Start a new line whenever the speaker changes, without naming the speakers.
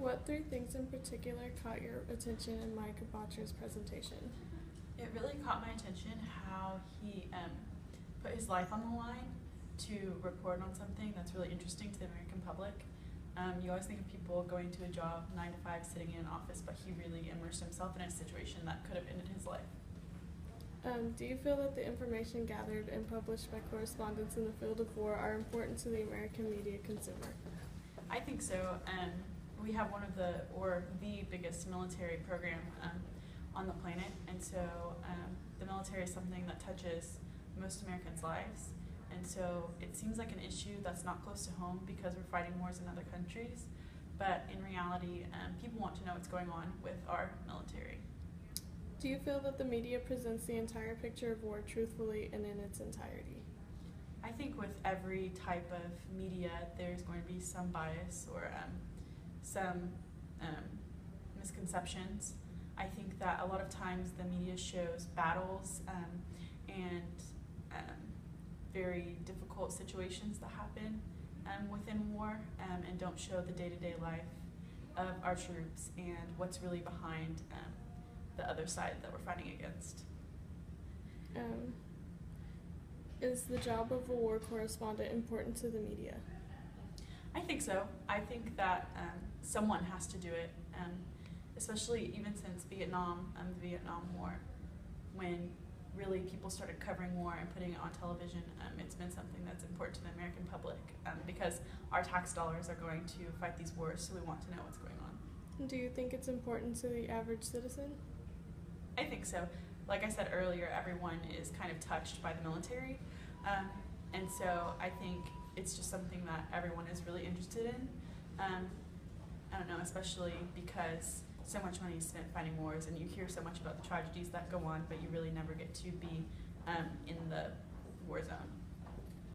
what three things in particular caught your attention in Mike Botcher's presentation?
It really caught my attention how he put his life on the line to report on something that's really interesting to the American public. You always think of people going to a job 9 to 5, sitting in an office, but he really immersed himself in a situation that could have ended his life.
Do you feel that the information gathered and published by correspondents in the field of war are important to the American media consumer?
I think so. We have one of the biggest military program on the planet, and so the military is something that touches most Americans' lives, and so it seems like an issue that's not close to home because we're fighting wars in other countries, but in reality, people want to know what's going on with our military.
Do you feel that the media presents the entire picture of war truthfully and in its entirety?
I think with every type of media, there's going to be some bias or some misconceptions. I think that a lot of times the media shows battles and very difficult situations that happen within war and don't show the day-to-day life of our troops and what's really behind the other side that we're fighting against.
Is the job of a war correspondent important to the media?
I think so. I think that someone has to do it, especially even since Vietnam, the Vietnam War, when really people started covering war and putting it on television. It's been something that's important to the American public because our tax dollars are going to fight these wars, so we want to know what's going on.
Do you think it's important to the average citizen?
I think so. Like I said earlier, everyone is kind of touched by the military, and so I think it's just something that everyone is really interested in. I don't know, especially because so much money is spent fighting wars and you hear so much about the tragedies that go on, but you really never get to be in the war zone.